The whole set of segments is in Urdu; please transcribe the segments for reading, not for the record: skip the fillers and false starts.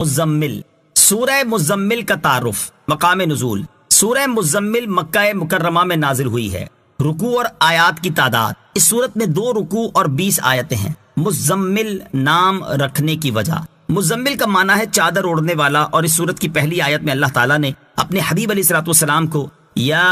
مزمل، سورہ مزمل کا تعارف، مقام نزول۔ سورہ مزمل مکہ مکرمہ میں نازل ہوئی ہے۔ رکوع اور آیات کی تعداد، اس صورت میں 2 رکوع اور 20 آیتیں ہیں۔ مزمل نام رکھنے کی وجہ، مزمل کا معنی ہے چادر اوڑھنے والا، اور اس صورت کی پہلی آیت میں اللہ تعالیٰ نے اپنے حبیب علیہ الصلوۃ والسلام کو یا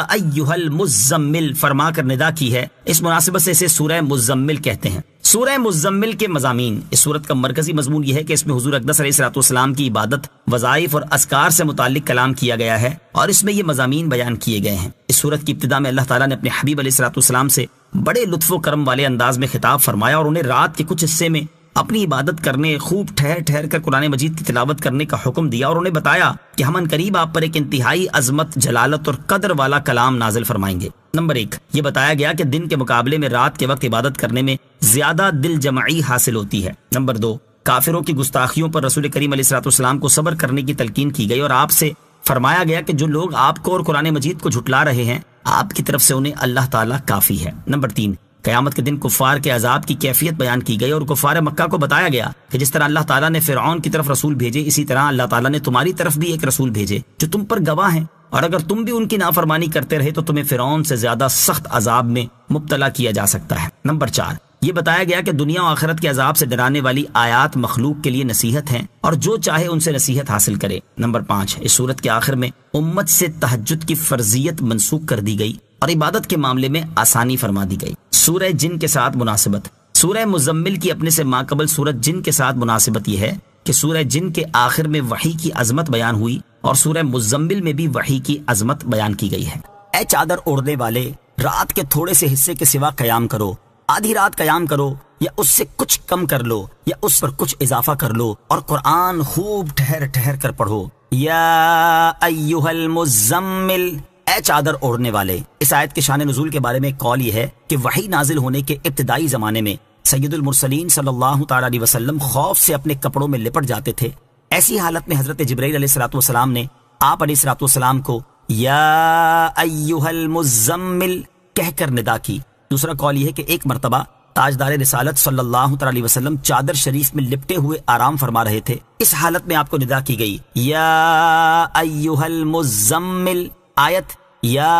ایھا المزمل فرما کر ندا کی ہے۔ اس مناسبت سے اسے سورہ مزمل کہتے ہیں۔ سورہ مزمل کے مضامین، اس سورت کا مرکزی مضمون یہ ہے کہ اس میں حضور اقدس علیہ الصلوۃ والسلام کی عبادت، وظائف اور اذکار سے متعلق کلام کیا گیا ہے، اور اس میں یہ مضامین بیان کیے گئے ہیں۔ اس سورت کی ابتدا میں اللہ تعالیٰ نے اپنے حبیب علیہ الصلوۃ والسلام سے بڑے لطف و کرم والے انداز میں خطاب فرمایا، اور انہیں رات کے کچھ حصے میں اپنی عبادت کرنے، خوب ٹھہر ٹھہر کر قرآن مجید کی تلاوت کرنے کا حکم دیا، اور انہیں بتایا کہ ہم عنقریب آپ پر ایک انتہائی عظمت، جلالت اور قدر والا کلام نازل فرمائیں گے۔ نمبر 1، یہ بتایا گیا کہ دن کے مقابلے میں رات کے وقت عبادت کرنے میں زیادہ دل جمعی حاصل ہوتی ہے۔ نمبر 2، کافروں کی گستاخیوں پر رسول کریم علیہ الصلوۃ والسلام کو صبر کرنے کی تلقین کی گئی، اور آپ سے فرمایا گیا کہ جو لوگ آپ کو اور قرآن مجید کو جھٹلا رہے ہیں، آپ کی طرف سے انہیں اللہ تعالیٰ کافی ہے۔ نمبر 3، قیامت کے دن کفار کے عذاب کی کیفیت بیان کی گئی، اور کفار مکہ کو بتایا گیا کہ جس طرح اللہ تعالیٰ نے فرعون کی طرف رسول بھیجے، اسی طرح اللہ تعالیٰ نے تمہاری طرف بھی ایک رسول بھیجے جو تم پر گواہ ہیں، اور اگر تم بھی ان کی نافرمانی کرتے رہے تو تمہیں فرعون سے زیادہ سخت عذاب میں مبتلا کیا جا سکتا ہے۔ نمبر 4، یہ بتایا گیا کہ دنیا و آخرت کے عذاب سے ڈرانے والی آیات مخلوق کے لیے نصیحت ہیں، اور جو چاہے ان سے نصیحت حاصل کرے۔ نمبر 5، اس سورت کے آخر میں امت سے تہجد کی فرضیت منسوخ کر دی گئی، اور عبادت کے معاملے میں آسانی فرما دی گئی۔ سورہ جن کے ساتھ مناسبت، سورہ مزمل کی اپنے سے ماقبل سورت جن کے ساتھ مناسبت یہ ہے کہ سورہ جن کے آخر میں وحی کی عظمت بیان ہوئی، اور سورہ مزمل میں بھی وحی کی عظمت بیان کی گئی ہے۔ اے چادر اوڑھنے والے، رات کے تھوڑے سے حصے کے سوا قیام کرو، آدھی رات قیام کرو، یا اس سے کچھ کم کر لو، یا اس پر کچھ اضافہ کر لو، اور قرآن خوب ٹھہر ٹھہر کر پڑھو۔ یا ایھا المزمل، اے چادر اوڑھنے والے۔ اس آیت کے شان نزول کے بارے میں ایک قول یہ ہے کہ وحی نازل ہونے کے ابتدائی زمانے میں سید المرسلین صلی اللہ تعالی علیہ وسلم خوف سے اپنے کپڑوں میں لپٹ جاتے تھے۔ ایسی حالت میں حضرت جبرائیل علیہ الصلوۃ والسلام نے آپ علیہ الصلوۃ والسلام کو یا ایھا المزمل کہہ کر ندا کی۔ دوسرا قول یہ ہے کہ ایک مرتبہ تاجدار رسالت صلی اللہ تعالی علیہ وسلم چادر شریف میں لپٹے ہوئے آرام فرما رہے تھے، اس حالت میں آپ کو ندا کی گئی یا ایھا المزمل۔ آیت یا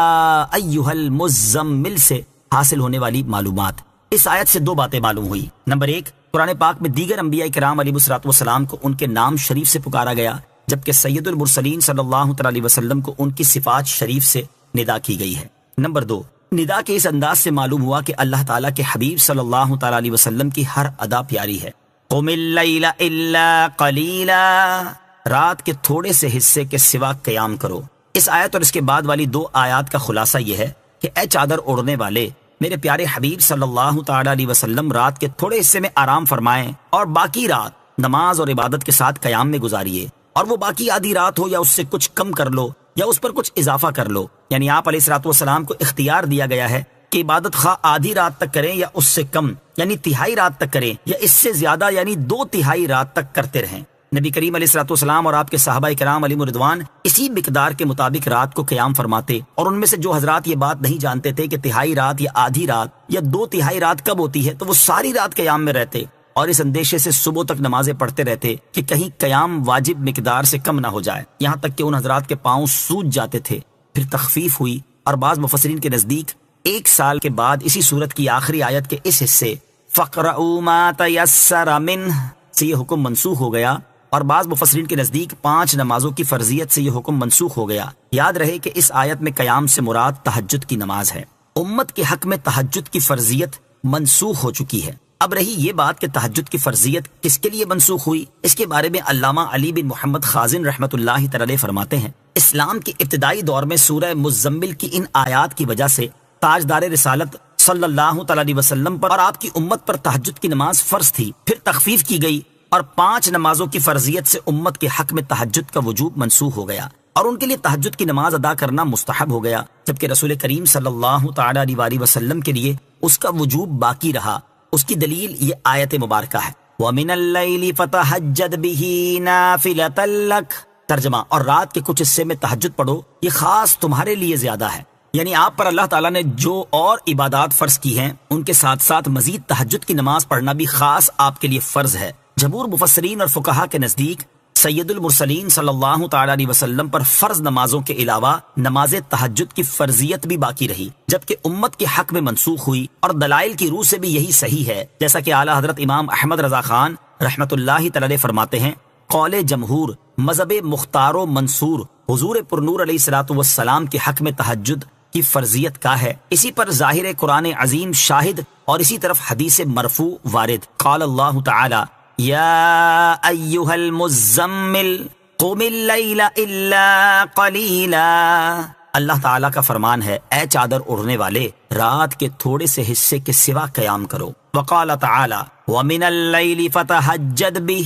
ایھا المزمل سے حاصل ہونے والی معلومات، اس آیت سے 2 باتیں معلوم ہوئی۔ نمبر 1، قرآن پاک میں دیگر انبیاء کرام علیہ الصلوۃ والسلام کو ان کے نام شریف سے پکارا گیا، جبکہ سید المرسلین صلی اللہ تعالی علیہ وسلم کو ان کی صفات شریف سے ندا کی گئی ہے۔ نمبر 2، ندا کے اس انداز سے معلوم ہوا کہ اللہ تعالیٰ کے حبیب صلی اللہ تعالی علیہ وسلم کی ہر ادا پیاری ہے۔ قم اللیل الا قلیلا، رات کے تھوڑے سے حصے کے سوا قیام کرو۔ اس آیت اور اس کے بعد والی 2 آیات کا خلاصہ یہ ہے کہ اے چادر اوڑھنے والے، میرے پیارے حبیب صلی اللہ تعالی علیہ وسلم رات کے تھوڑے حصے میں آرام فرمائیں، اور باقی رات نماز اور عبادت کے ساتھ قیام میں گزاریے، اور وہ باقی آدھی رات ہو یا اس سے کچھ کم کر لو، یا اس پر کچھ اضافہ کر لو۔ یعنی آپ علیہ الصلوۃ والسلام کو اختیار دیا گیا ہے کہ عبادت خواہ آدھی رات تک کریں یا اس سے کم، یعنی تہائی رات تک کریں، یا اس سے زیادہ یعنی 2/3 رات تک کرتے رہیں۔ نبی کریم علیہ الصلوۃ والسلام اور آپ کے صحابہ کرام علیہم رضوان اسی مقدار کے مطابق رات کو قیام فرماتے، اور ان میں سے جو حضرات یہ بات نہیں جانتے تھے کہ تہائی رات یا آدھی رات یا 2/3 رات کب ہوتی ہے، تو وہ ساری رات قیام میں رہتے، اور اس اندیشے سے صبح تک نمازیں پڑھتے رہتے کہ کہیں قیام واجب مقدار سے کم نہ ہو جائے، یہاں تک کہ ان حضرات کے پاؤں سوج جاتے تھے۔ پھر تخفیف ہوئی، اور بعض مفسرین کے نزدیک 1 سال کے بعد اسی سورت کی آخری آیت کے اس حصے فَاقْرَؤُوا مَا تَيَسَّرَ مِنْهُ سے یہ حکم منسوخ ہو گیا، اور بعض مفسرین کے نزدیک 5 نمازوں کی فرضیت سے یہ حکم منسوخ ہو گیا۔ یاد رہے کہ اس آیت میں قیام سے مراد تہجد کی نماز ہے۔ امت کے حق میں تہجد کی فرضیت منسوخ ہو چکی ہے۔ اب رہی یہ بات کہ تہجد کی فرضیت کس کے لیے منسوخ ہوئی، اس کے بارے میں علامہ علی بن محمد خازن رحمۃ اللہ تعالی فرماتے ہیں، اسلام کے ابتدائی دور میں سورہ مزمل کی ان آیات کی وجہ سے تاجدار رسالت صلی اللہ تعالی علیہ وسلم پر اور آپ کی امت پر تہجد کی نماز فرض تھی، پھر تخفیف کی گئی، اور 5 نمازوں کی فرضیت سے امت کے حق میں تہجد کا وجوب منسوخ ہو گیا، اور ان کے لیے تہجد کی نماز ادا کرنا مستحب ہو گیا، جبکہ رسول کریم صلی اللہ تعالی علیہ وسلم کے لیے اس کا وجوب باقی رہا۔ اس کی دلیل یہ آیت مبارکہ ہے، وَمِنَ اللَّيْلِ فَتَهَجَّدْ بِهِ نَافِلَةً لَكَ، ترجمہ، اور رات کے کچھ حصے میں تہجد پڑھو، یہ خاص تمہارے لیے زیادہ ہے، یعنی آپ پر اللہ تعالیٰ نے جو اور عبادات فرض کی ہیں ان کے ساتھ ساتھ مزید تہجد کی نماز پڑھنا بھی خاص آپ کے لیے فرض ہے۔ جمہور مفسرین اور فقہا کے نزدیک سید المرسلین صلی اللہ تعالی علیہ وسلم پر فرض نمازوں کے علاوہ نماز تہجد کی فرضیت بھی باقی رہی، جبکہ امت کے حق میں منسوخ ہوئی، اور دلائل کی روح سے بھی یہی صحیح ہے، جیسا کہ اعلیٰ حضرت امام احمد رضا خان رحمۃ اللہ تعالی فرماتے ہیں، قول جمہور مذہب مختار و منصور حضور پرنور علیہ الصلوۃ والسلام کے حق میں تہجد کی فرضیت کا ہے۔ اسی پر ظاہر قرآن عظیم شاہد، اور اسی طرف حدیث مرفوع وارد۔ قال اللہ تعالی یا ایھا المزمل قم اللیل الا قلیلا، اللہ تعالیٰ کا فرمان ہے، اے چادر اڑنے والے، رات کے تھوڑے سے حصے کے سوا قیام کرو۔ وقال تعالی ومن اللیل فتہجد بہ،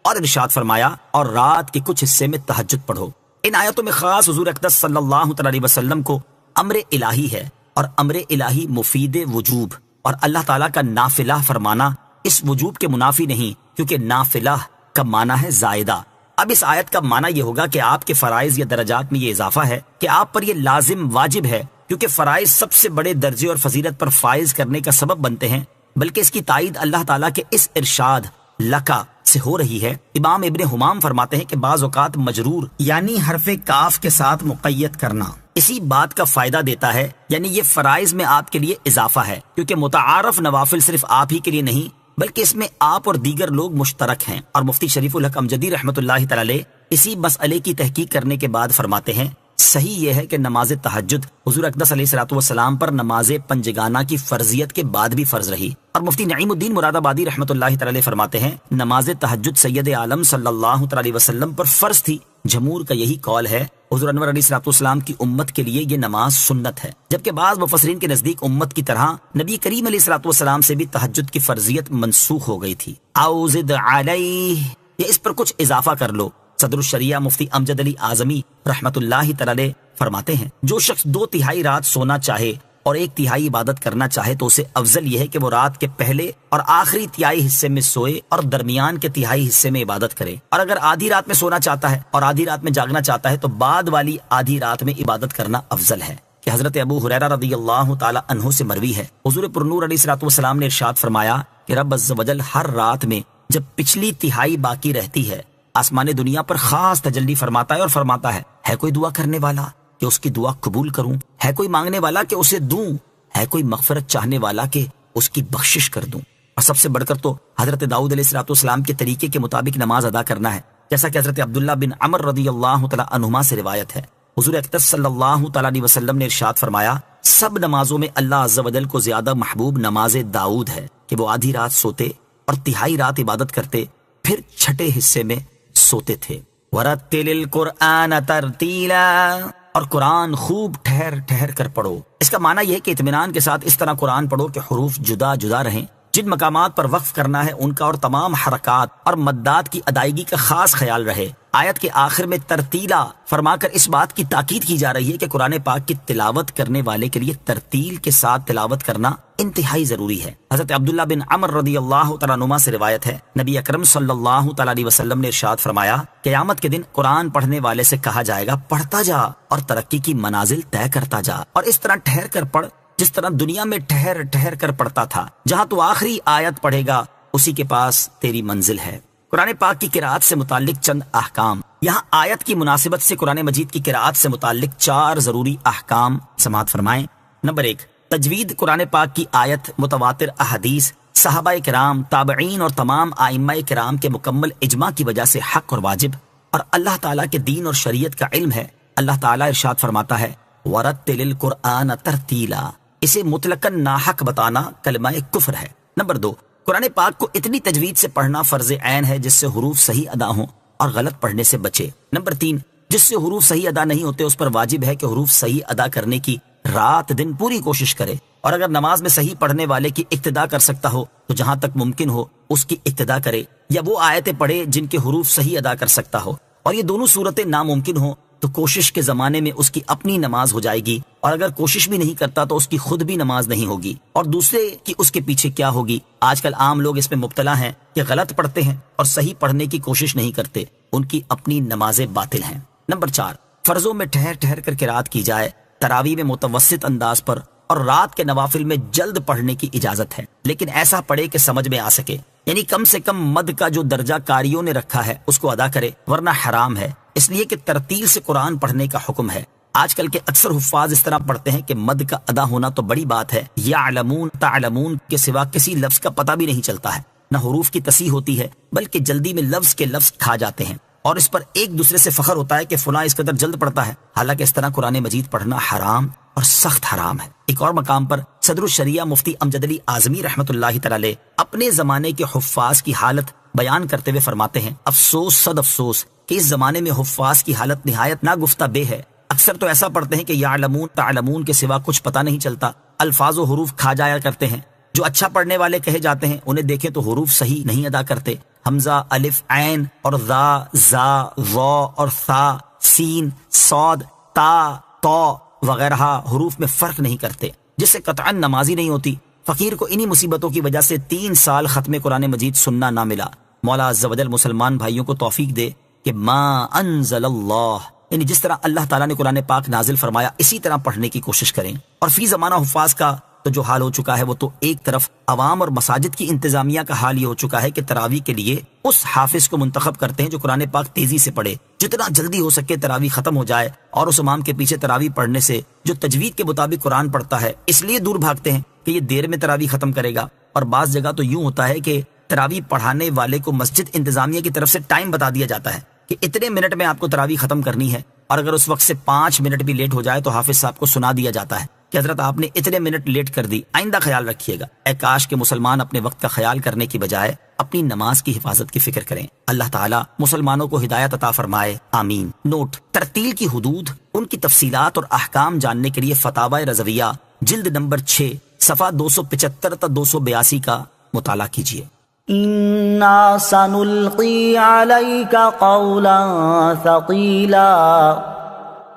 اور ارشاد فرمایا اور رات کے کچھ حصے میں تہجد پڑھو۔ ان آیتوں میں خاص حضور اقدس صلی اللہ علیہ وسلم کو امر الہی ہے، اور امر الہی مفید وجوب، اور اللہ تعالیٰ کا نافلہ فرمانا اس وجوب کے منافی نہیں، کیونکہ نافلہ کا معنی ہے زائدہ۔ اب اس آیت کا معنی یہ ہوگا کہ آپ کے فرائض یا درجات میں یہ اضافہ ہے کہ آپ پر یہ لازم واجب ہے، کیونکہ فرائض سب سے بڑے درجے اور فضیلت پر فائز کرنے کا سبب بنتے ہیں، بلکہ اس کی تائید اللہ تعالیٰ کے اس ارشاد لکا سے ہو رہی ہے۔ امام ابن حمام فرماتے ہیں کہ بعض اوقات مجرور یعنی حرف کاف کے ساتھ مقید کرنا اسی بات کا فائدہ دیتا ہے، یعنی یہ فرائض میں آپ کے لیے اضافہ ہے، کیونکہ متعارف نوافل صرف آپ ہی کے لیے نہیں بلکہ اس میں آپ اور دیگر لوگ مشترک ہیں۔ اور مفتی شریف الحق امجدی رحمۃ اللہ تعالی اسی مسئلے کی تحقیق کرنے کے بعد فرماتے ہیں، صحیح یہ ہے کہ نماز تہجد حضور اقدس علیہ الصلوۃ والسلام پر نماز پنجگانہ کی فرضیت کے بعد بھی فرض رہی۔ اور مفتی نعیم الدین مراد آبادی رحمۃ اللہ تعالی فرماتے ہیں، نماز تہجد سید عالم صلی اللہ علیہ وسلم پر فرض تھی۔ جمہور کا یہی قول ہے، حضور انور علیہ الصلوۃ والسلام کی امت کے لیے یہ نماز سنت ہے، جبکہ بعض مفسرین کے نزدیک امت کی طرح نبی کریم علیہ الصلوۃ والسلام سے بھی تہجد کی فرضیت منسوخ ہو گئی تھی۔ او زد علیہ، یا اس پر کچھ اضافہ کر لو۔ صدر الشریعہ مفتی امجد علی اعظمی رحمۃ اللہ تعالی فرماتے ہیں، جو شخص 2/3 رات سونا چاہے اور 1/3 عبادت کرنا چاہے تو اسے افضل یہ ہے کہ وہ رات کے پہلے اور آخری تہائی حصے میں سوئے اور درمیان کے تہائی حصے میں عبادت کرے، اور اگر آدھی رات میں سونا چاہتا ہے اور آدھی رات میں جاگنا چاہتا ہے تو بعد والی آدھی رات میں عبادت کرنا افضل ہے۔ کہ حضرت ابو ہریرہ رضی اللہ تعالی عنہ سے مروی ہے، حضور پرنور علیہ الصلوۃ والسلام نے ارشاد فرمایا کہ رب عز و جل ہر رات میں جب پچھلی تہائی باقی رہتی ہے آسمان دنیا پر خاص تجلی فرماتا ہے اور فرماتا ہے کوئی دعا کرنے والا کہ اس کی دعا قبول کروں، ہے کوئی مانگنے والا کہ اسے دوں، ہے کوئی مغفرت چاہنے والا کہ اس کی بخشش کر دوں۔ اور سب سے بڑھ کر تو حضرت داؤد علیہ الصلوۃ والسلام کے طریقے کے مطابق نماز ادا کرنا ہے، جیسا کہ حضرت عبداللہ بن عمر رضی اللہ تعالی عنہما سے روایت ہے، حضور اقدس صلی اللہ تعالی علیہ وسلم نے ارشاد فرمایا، سب نمازوں میں اللہ عز و جل کو زیادہ محبوب نماز داؤد ہے کہ وہ آدھی رات سوتے اور تہائی رات عبادت کرتے، پھر چھٹے حصے میں سوتے تھے۔ وَرَتِّلِ الْقُرْآنَ تَرْتِيلًا، اور قرآن خوب ٹھہر ٹھہر کر پڑھو۔ اس کا معنی یہ ہے کہ اطمینان کے ساتھ اس طرح قرآن پڑھو کہ حروف جدا جدا رہیں، جن مقامات پر وقف کرنا ہے ان کا اور تمام حرکات اور مدات کی ادائیگی کا خاص خیال رہے۔ آیت کے آخر میں ترتیلا فرما کر اس بات کی تاکید کی جا رہی ہے کہ قرآن پاک کی تلاوت کرنے والے کے لیے ترتیل کے ساتھ تلاوت کرنا انتہائی ضروری ہے۔ حضرت عبداللہ بن عمر رضی اللہ تعالیٰ عنہما سے روایت ہے، نبی اکرم صلی اللہ تعالیٰ علیہ وسلم نے ارشاد فرمایا، قیامت کے دن قرآن پڑھنے والے سے کہا جائے گا پڑھتا جا اور ترقی کی منازل طے کرتا جا، اور اس طرح ٹھہر کر پڑھ جس طرح دنیا میں ٹھہر ٹھہر کر پڑھتا تھا، جہاں تو آخری آیت پڑھے گا اسی کے پاس تیری منزل ہے۔ قرآن پاک کی قرآت سے متعلق چند احکام۔ یہاں آیت کی مناسبت سے قرآن مجید کی قرآت سے متعلق 4 ضروری احکام سماعت فرمائیں۔ نمبر 1، تجوید قرآن پاک کی آیت، متواتر احادیث، صحابہ کرام، تابعین اور تمام ائمہ کرام کے مکمل اجماع کی وجہ سے حق اور واجب اور اللہ تعالیٰ کے دین اور شریعت کا علم ہے۔ اللہ تعالیٰ ارشاد فرماتا ہے، وَرَتِّلِ الْقُرْآنَ تَرْتِيلًا، اسے مطلقاً ناحق بتانا کلمہ کفر ہے۔ نمبر 2، قرآن پاک کو اتنی تجوید سے پڑھنا فرض عین ہے جس سے حروف صحیح ادا ہوں اور غلط پڑھنے سے بچے۔ نمبر 3، جس سے حروف صحیح ادا نہیں ہوتے اس پر واجب ہے کہ حروف صحیح ادا کرنے کی رات دن پوری کوشش کرے، اور اگر نماز میں صحیح پڑھنے والے کی اقتدا کر سکتا ہو تو جہاں تک ممکن ہو اس کی اقتدا کرے، یا وہ آیتیں پڑھے جن کے حروف صحیح ادا کر سکتا ہو، اور یہ دونوں صورتیں ناممکن ہوں تو کوشش کے زمانے میں اس کی اپنی نماز ہو جائے گی، اور اگر کوشش بھی نہیں کرتا تو اس کی خود بھی نماز نہیں ہوگی، اور دوسرے کی اس کے پیچھے کیا ہوگی۔ آج کل عام لوگ اس میں مبتلا ہیں کہ غلط پڑھتے ہیں اور صحیح پڑھنے کی کوشش نہیں کرتے، ان کی اپنی نمازیں باطل ہیں۔ نمبر 4، فرضوں میں ٹھہر ٹھہر کر قرات کی جائے، تراویح میں متوسط انداز پر اور رات کے نوافل میں جلد پڑھنے کی اجازت ہے، لیکن ایسا پڑھے کہ سمجھ میں آ سکے، یعنی کم سے کم مد کا جو درجہ قاریوں نے رکھا ہے اس کو ادا کرے، ورنہ حرام ہے، اس لیے کہ ترتیل سے قرآن پڑھنے کا حکم ہے۔ آج کل کے اکثر حفاظ اس طرح پڑھتے ہیں کہ مد کا ادا ہونا تو بڑی بات ہے، یعلمون تعلمون کے سوا کسی لفظ کا پتہ بھی نہیں چلتا ہے، نہ حروف کی تصحیح ہوتی ہے، بلکہ جلدی میں لفظ کے لفظ کھا جاتے ہیں، اور اس پر ایک دوسرے سے فخر ہوتا ہے کہ فلاں اس قدر جلد پڑھتا ہے، حالانکہ اس طرح قرآن مجید پڑھنا حرام اور سخت حرام ہے۔ ایک اور مقام پر صدر الشریعہ مفتی امجد علی اعظمی رحمۃ اللہ تعالی اپنے زمانے کے حفاظ کی حالت بیان کرتے ہوئے فرماتے ہیں، افسوس صد افسوس کہ اس زمانے میں حفاظ کی حالت نہایت ناگفتہ بے ہے۔ اکثر تو ایسا پڑھتے ہیں کہ یعلمون تعلمون کے سوا کچھ پتہ نہیں چلتا، الفاظ و حروف کھا جایا کرتے ہیں۔ جو اچھا پڑھنے والے کہے جاتے ہیں انہیں دیکھیں تو حروف صحیح نہیں ادا کرتے، حمزہ، الف، عین اور ذا، زا، ضا اور ثا، سین، صاد، تا، تو وغیرہ حروف میں فرق نہیں کرتے، جس سے قطعا نمازی نہیں ہوتی۔ فقیر کو انہی مصیبتوں کی وجہ سے 3 سال ختم قرآن مجید سننا نہ ملا۔ مولا عز و جل مسلمان بھائیوں کو توفیق دے کہ ما انزل اللہ، یعنی جس طرح اللہ تعالیٰ نے قرآن پاک نازل فرمایا اسی طرح پڑھنے کی کوشش کریں۔ اور فی زمانہ حفاظ کا تو جو حال ہو چکا ہے وہ تو ایک طرف عوام اور مساجد کی انتظامیہ کا حال یہ ہو چکا ہے کہ تراویح کے لیے اس حافظ کو منتخب کرتے ہیں جو قرآن پاک تیزی سے پڑھے، جتنا جلدی ہو سکے تراویح ختم ہو جائے، اور اس امام کے پیچھے تراویح پڑھنے سے جو تجوید کے مطابق قرآن پڑھتا ہے اس لیے دور بھاگتے ہیں کہ یہ دیر میں تراویح ختم کرے گا۔ اور بعض جگہ تو یوں ہوتا ہے کہ تراویح پڑھانے والے کو مسجد انتظامیہ کی طرف سے ٹائم بتا دیا جاتا ہے کہ اتنے منٹ میں آپ کو تراویح ختم کرنی ہے، اور اگر اس وقت سے 5 منٹ بھی لیٹ ہو جائے تو حافظ صاحب کو سنا دیا جاتا ہے کہ حضرت آپ نے اتنے منٹ لیٹ کر دی، آئندہ خیال رکھیے گا۔ اے کاش کہ مسلمان اپنے وقت کا خیال کرنے کی بجائے اپنی نماز کی حفاظت کی فکر کریں۔ اللہ تعالیٰ مسلمانوں کو ہدایت عطا فرمائے، آمین۔ نوٹ: ترتیل کی حدود، ان کی تفصیلات اور احکام جاننے کے لیے فتاوی رضویہ جلد نمبر 6 صفحہ 275 تا 282 کا مطالعہ کیجیے۔ اِنَّا سَنُلْقِي عَلَيْكَ قَوْلًا ثَقِيلًا۔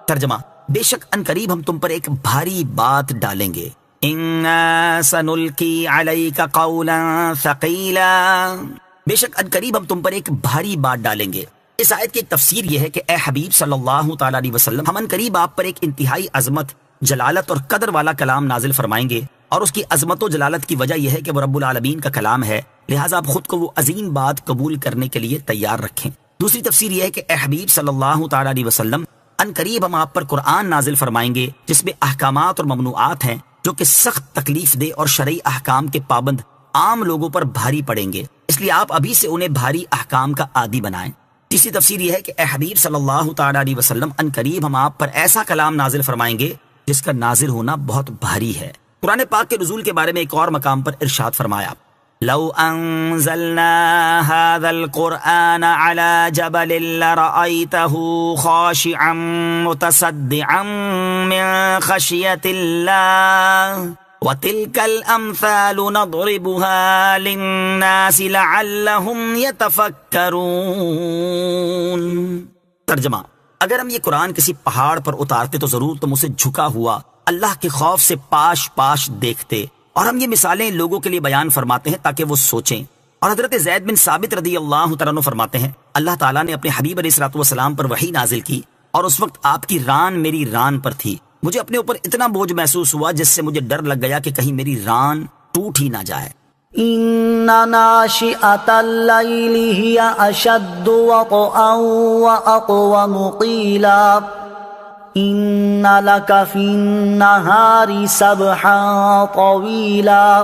ترجمہ: بے شک ان قریب ہم تم پر ایک بھاری بات ڈالیں گے۔ اِنَّا سَنُلْقِي عَلَيْكَ قَوْلًا ثَقِيلًا، بے شک ان قریب ہم تم پر ایک بھاری بات ڈالیں گے۔ اس آیت کی ایک تفسیر یہ ہے کہ اے حبیب صلی اللہ تعالیٰ علیہ وسلم، ہم ان قریب آپ پر ایک انتہائی عظمت، جلالت اور قدر والا کلام نازل فرمائیں گے، اور اس کی عظمت و جلالت کی وجہ یہ ہے کہ وہ رب العالمین کا کلام ہے، لہٰذا آپ خود کو وہ عظیم بات قبول کرنے کے لیے تیار رکھیں۔ دوسری تفسیر یہ ہے کہ اے حبیب صلی اللہ تعالیٰ علیہ وسلم، ان قریب ہم آپ پر قرآن نازل فرمائیں گے جس میں احکامات اور ممنوعات ہیں جو کہ سخت تکلیف دہ اور شرعی احکام کے پابند عام لوگوں پر بھاری پڑیں گے، اس لیے آپ ابھی سے انہیں بھاری احکام کا عادی بنائیں۔ تیسری تفسیر یہ ہے کہ اے حبیب صلی اللہ تعالیٰ علیہ وسلم، ان قریب ہم آپ پر ایسا کلام نازل فرمائیں گے جس کا نازل ہونا بہت بھاری ہے۔ قرآن پاک کے نزول کے بارے میں ایک اور مقام پر ارشاد فرمایا، لو انزلنا هذا القرآن على جبل لرأيته خاشعا متصدعا من خشية الله وتلك الأمثال نضربها للناس لعلهم يتفكرون۔ ترجمہ: اگر ہم یہ قرآن کسی پہاڑ پر اتارتے تو ضرور تم اسے جھکا ہوا اللہ کے خوف سے پاش پاش دیکھتے، اور ہم یہ مثالیں لوگوں کے لیے بیان فرماتے ہیں تاکہ وہ سوچیں۔ اور حضرت زید بن ثابت رضی اللہ تعالیٰ عنہ فرماتے ہیں، اللہ تعالیٰ نے اپنے حبیب علیہ الصلوۃ والسلام پر وحی نازل کی، اور اس وقت آپ کی ران میری ران پر تھی، مجھے اپنے اوپر اتنا بوجھ محسوس ہوا جس سے مجھے ڈر لگ گیا کہ کہیں میری ران ٹوٹ ہی نہ جائے۔ إِنَّ نَاشِئَةَ اللَّيْلِ هِيَ أَشَدُّ وَطْئًا وَأَقْوَمُ قِيلًا إِنَّ لَكَ فِي النَّهَارِ سَبْحًا طَوِيلًا۔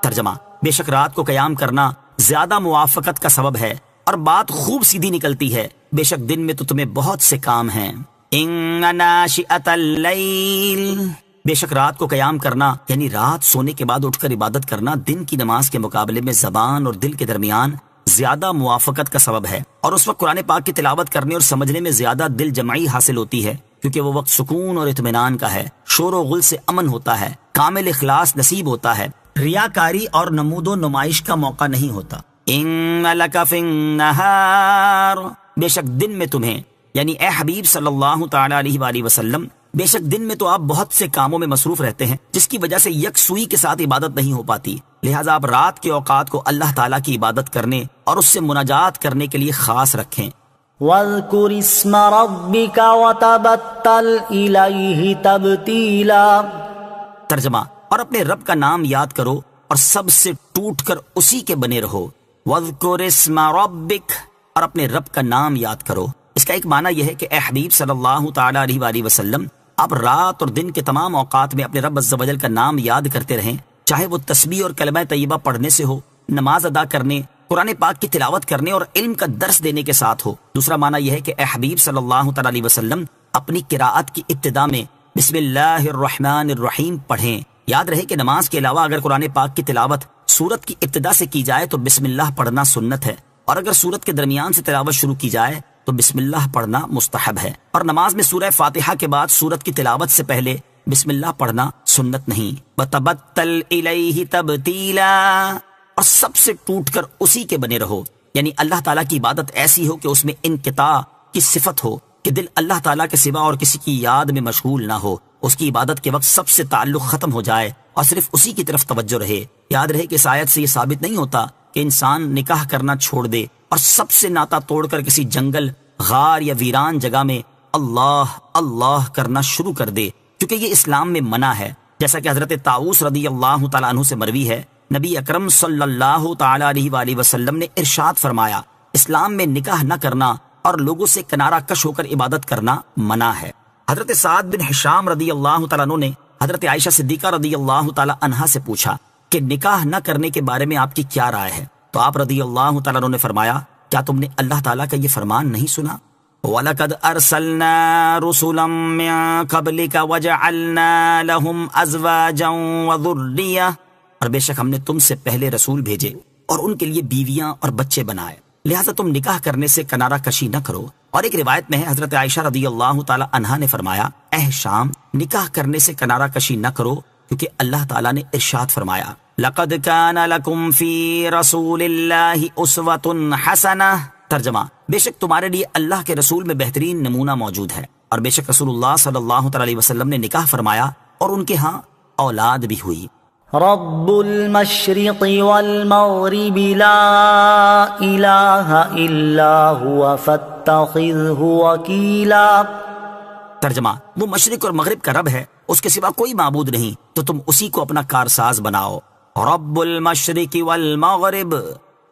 ترجمہ: بے شک رات کو قیام کرنا زیادہ موافقت کا سبب ہے اور بات خوب سیدھی نکلتی ہے، بے شک دن میں تو تمہیں بہت سے کام ہیں۔ اِنَّ نَاشِئَةَ اللَّيْلِ، بے شک رات کو قیام کرنا یعنی رات سونے کے بعد اٹھ کر عبادت کرنا دن کی نماز کے مقابلے میں زبان اور دل کے درمیان زیادہ موافقت کا سبب ہے، اور اس وقت قرآن پاک کی تلاوت کرنے اور سمجھنے میں زیادہ دل جمعی حاصل ہوتی ہے، کیونکہ وہ وقت سکون اور اطمینان کا ہے، شور و غل سے امن ہوتا ہے، کامل اخلاص نصیب ہوتا ہے، ریاکاری اور نمود و نمائش کا موقع نہیں ہوتا۔ ان لک فی النہار، بے شک دن میں تمہیں، یعنی اے حبیب صلی اللہ تعالی علیہ وآلہ وسلم، بے شک دن میں تو آپ بہت سے کاموں میں مصروف رہتے ہیں جس کی وجہ سے یکسوئی کے ساتھ عبادت نہیں ہو پاتی، لہٰذا آپ رات کے اوقات کو اللہ تعالیٰ کی عبادت کرنے اور اس سے مناجات کرنے کے لیے خاص رکھیں۔ وَاذْكُرِ اسْمَ رَبِّكَ وَتَبَتَّلْ إِلَيْهِ تَبْتِيلًا۔ ترجمہ: اور اپنے رب کا نام یاد کرو اور سب سے ٹوٹ کر اسی کے بنے رہو۔ وَاذْكُرِ اسْمَ رَبِّكَ، اور اپنے رب کا نام یاد کرو۔ اس کا ایک معنی یہ ہے کہ اے حبیب صلی اللہ تعالیٰ علیہ وآلہ وسلم، آپ رات اور دن کے تمام اوقات میں اپنے رب عز و جل کا نام یاد کرتے رہیں، چاہے وہ تسبیح اور کلمہ طیبہ پڑھنے سے ہو، نماز ادا کرنے، قرآن پاک کی تلاوت کرنے اور علم کا درس دینے کے ساتھ ہو۔ دوسرا معنی یہ ہے کہ اے حبیب صلی اللہ تعالیٰ علیہ وسلم اپنی قراءت کی ابتدا میں بسم اللہ الرحمن الرحیم پڑھیں۔ یاد رہے کہ نماز کے علاوہ اگر قرآن پاک کی تلاوت سورت کی ابتدا سے کی جائے تو بسم اللہ پڑھنا سنت ہے، اور اگر سورت کے درمیان سے تلاوت شروع کی جائے تو بسم اللہ پڑھنا مستحب ہے، اور نماز میں سورہ فاتحہ کے بعد سورت کی تلاوت سے پہلے بسم اللہ پڑھنا سنت نہیں۔ وَتَبَتَّلْ إِلَيْهِ تَبْتِيلًا، اور سب سے ٹوٹ کر اسی کے بنے رہو، یعنی اللہ تعالیٰ کی عبادت ایسی ہو کہ اس میں انقطاع کی صفت ہو، کہ دل اللہ تعالیٰ کے سوا اور کسی کی یاد میں مشغول نہ ہو، اس کی عبادت کے وقت سب سے تعلق ختم ہو جائے اور صرف اسی کی طرف توجہ رہے۔ یاد رہے کہ اس آیت سے یہ ثابت نہیں ہوتا کہ انسان نکاح کرنا چھوڑ دے اور سب سے ناطا توڑ کر کسی جنگل، غار یا ویران جگہ میں اللہ اللہ کرنا شروع کر دے، کیونکہ یہ اسلام میں منع ہے۔ جیسا کہ حضرت طاؤوس رضی اللہ تعالیٰ عنہ سے مروی ہے، نبی اکرم صلی اللہ تعالیٰ علیہ وآلہ وسلم نے ارشاد فرمایا، اسلام میں نکاح نہ کرنا اور لوگوں سے کنارہ کش ہو کر عبادت کرنا منع ہے۔ حضرت سعد بن ہشام رضی اللہ تعالیٰ عنہ نے حضرت عائشہ صدیقہ رضی اللہ تعالیٰ عنہا سے پوچھا کہ نکاح نہ کرنے کے بارے میں آپ کی کیا رائے ہے؟ تو آپ رضی اللہ تعالیٰ عنہ نے فرمایا، کیا تم نے اللہ تعالیٰ کا یہ فرمان نہیں سنا؟ وَلَقَدْ أَرْسَلْنَا رُسُلًا مِّن قَبْلِكَ وَجَعَلْنَا لَهُمْ أَزْوَاجًا وَذُرِّيَّةً، اور بے شک ہم نے تم سے پہلے رسول بھیجے اور ان کے لیے بیویاں اور بچے بنائے، لہٰذا تم نکاح کرنے سے کنارہ کشی نہ کرو۔ اور ایک روایت میں ہے حضرت عائشہ رضی اللہ تعالی عنہا نے فرمایا، اے شام، نکاح کرنے سے کنارہ کشی نہ کرو، کیونکہ اللہ تعالیٰ نے ارشاد فرمایا، لَقَدْ كَانَ لَكُمْ فِي رَسُولِ اللَّهِ أُسْوَةٌ حَسَنَةٌ، ترجمہ، بے شک تمہارے لیے اللہ کے رسول میں بہترین نمونہ موجود ہے۔ اور بے شک رسول اللہ صلی اللہ تعالی علیہ وسلم نے نکاح فرمایا اور ان کے ہاں اولاد بھی ہوئی۔ رب المشرق والمغرب لا الہ الا هو فاتخذه وکیلا، ترجمہ، وہ مشرق اور مغرب کا رب ہے، اس کے سوا کوئی معبود نہیں، تو تم اسی کو اپنا کارساز بناؤ۔ رب المشرق والمغرب،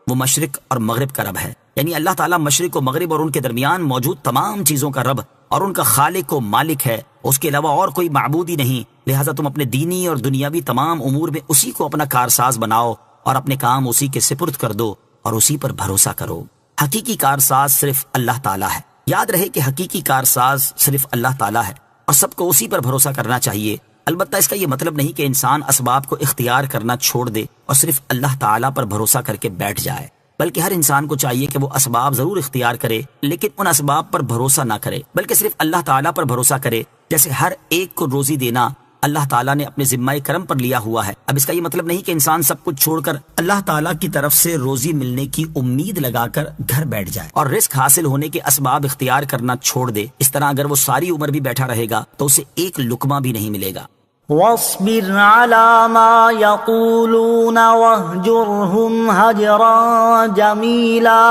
وہ مشرق اور مغرب کا رب ہے، یعنی اللہ تعالیٰ مشرق و مغرب اور ان کے درمیان موجود تمام چیزوں کا رب اور ان کا خالق و مالک ہے، اس کے علاوہ اور کوئی معبود ہی نہیں، لہٰذا تم اپنے دینی اور دنیاوی تمام امور میں اسی کو اپنا کارساز بناؤ اور اپنے کام اسی کے سپرد کر دو اور اسی پر بھروسہ کرو۔ حقیقی کارساز صرف اللہ تعالیٰ ہے۔ یاد رہے کہ حقیقی کارساز صرف اللہ تعالیٰ ہے اور سب کو اسی پر بھروسہ کرنا چاہیے۔ البتہ اس کا یہ مطلب نہیں کہ انسان اسباب کو اختیار کرنا چھوڑ دے اور صرف اللہ تعالیٰ پر بھروسہ کر کے بیٹھ جائے، بلکہ ہر انسان کو چاہیے کہ وہ اسباب ضرور اختیار کرے، لیکن ان اسباب پر بھروسہ نہ کرے، بلکہ صرف اللہ تعالیٰ پر بھروسہ کرے۔ جیسے ہر ایک کو روزی دینا اللہ تعالیٰ نے اپنے ذمہ کرم پر لیا ہوا ہے۔ اب اس کا یہ مطلب نہیں کہ انسان سب کچھ چھوڑ کر اللہ تعالیٰ کی طرف سے روزی ملنے کی امید لگا کر گھر بیٹھ جائے اور رزق حاصل ہونے کے اسباب اختیار کرنا چھوڑ دے۔ اس طرح اگر وہ ساری عمر بھی بیٹھا رہے گا تو اسے ایک لقمہ بھی نہیں ملے گا۔ واصبر على ما يقولون واهجرهم هجرا جميلا،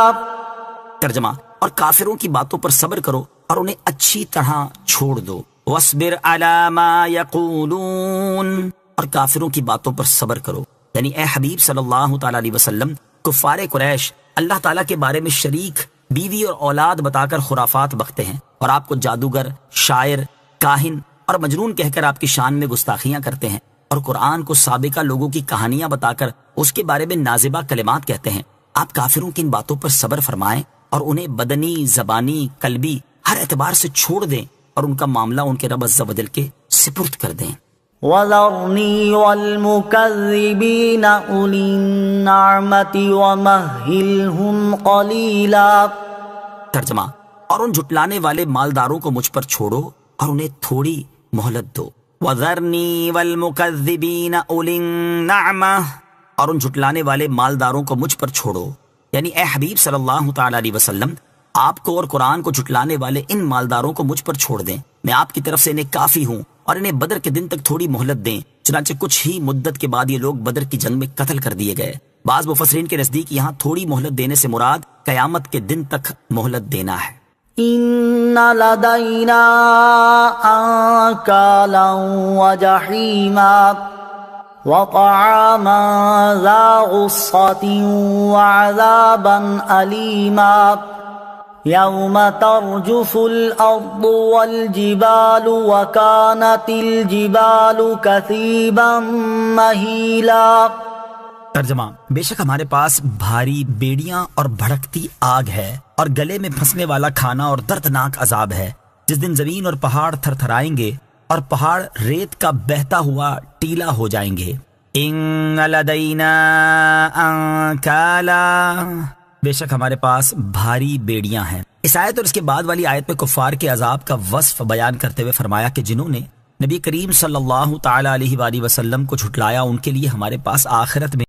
ترجمہ، اور کافروں کی باتوں پر صبر کرو اور انہیں اچھی طرح چھوڑ دو۔ واصبر على ما يقولون، اور کافروں کی باتوں پر صبر کرو، یعنی اے حبیب صلی اللہ تعالی علیہ وسلم، کفار قریش اللہ تعالیٰ کے بارے میں شریک، بیوی اور اولاد بتا کر خرافات بکتے ہیں اور آپ کو جادوگر، شاعر، کاہن اور مجنون کہہ کر آپ کی شان میں گستاخیاں کرتے ہیں، اور قرآن کو سابقہ لوگوں کی کہانیاں بتا کر اس کے بارے میں نازبہ کلمات کہتے ہیں۔ آپ کافروں کی ان باتوں پر صبر فرمائیں اور انہیں بدنی، زبانی، قلبی ہر اعتبار سے چھوڑ دیں اور ان کا معاملہ ان کے رب عز و جل کے سپرد کر دیں۔ وَذَرْنِي وَالْمُكَذِّبِينَ أُولِي النَّعْمَةِ وَمَهِّلْهُمْ قَلِيلًا، ترجمہ، اور ان جھٹلانے والے مالداروں کو مجھ پر چھوڑو اور انہیں تھوڑی مہلت دو۔ وَذَرْنِي وَالْمُكَذِّبِينَ أُولِي النَّعْمَةِ، اور ان جھٹلانے والے مالداروں کو مجھ پر چھوڑو، یعنی اے حبیب صلی اللہ تعالی علیہ وسلم، آپ کو اور قرآن کو جھٹلانے والے ان مالداروں کو مجھ پر چھوڑ دیں، میں آپ کی طرف سے انہیں کافی ہوں، اور انہیں بدر کے دن تک تھوڑی مہلت دیں۔ چنانچہ کچھ ہی مدت کے بعد یہ لوگ بدر کی جنگ میں قتل کر دیے گئے۔ بعض مفسرین کے نزدیک یہاں تھوڑی مہلت دینے سے مراد قیامت کے دن تک مہلت دینا ہے۔ إن لدينا أنكالا وجحيما، وطعاما ذا غصة وعذابا أليما يوم ترجف الأرض والجبال وكانت الجبال كثيبا مهيلا۔ ترجمہ: بے شک ہمارے پاس بھاری بیڑیاں اور بھڑکتی آگ ہے اور گلے میں پھنسنے والا کھانا اور دردناک عذاب ہے، جس دن زمین اور پہاڑ تھر تھرائیں گے اور پہاڑ ریت کا بہتا ہوا ٹیلا ہو جائیں گے۔ ان لدینا انکالا، بے شک ہمارے پاس بھاری بیڑیاں ہیں۔ اس آیت اور اس کے بعد والی آیت میں کفار کے عذاب کا وصف بیان کرتے ہوئے فرمایا کہ جنہوں نے نبی کریم صلی اللہ تعالی علیہ وآلہ وسلم کو جھٹلایا ان کے لیے ہمارے پاس آخرت میں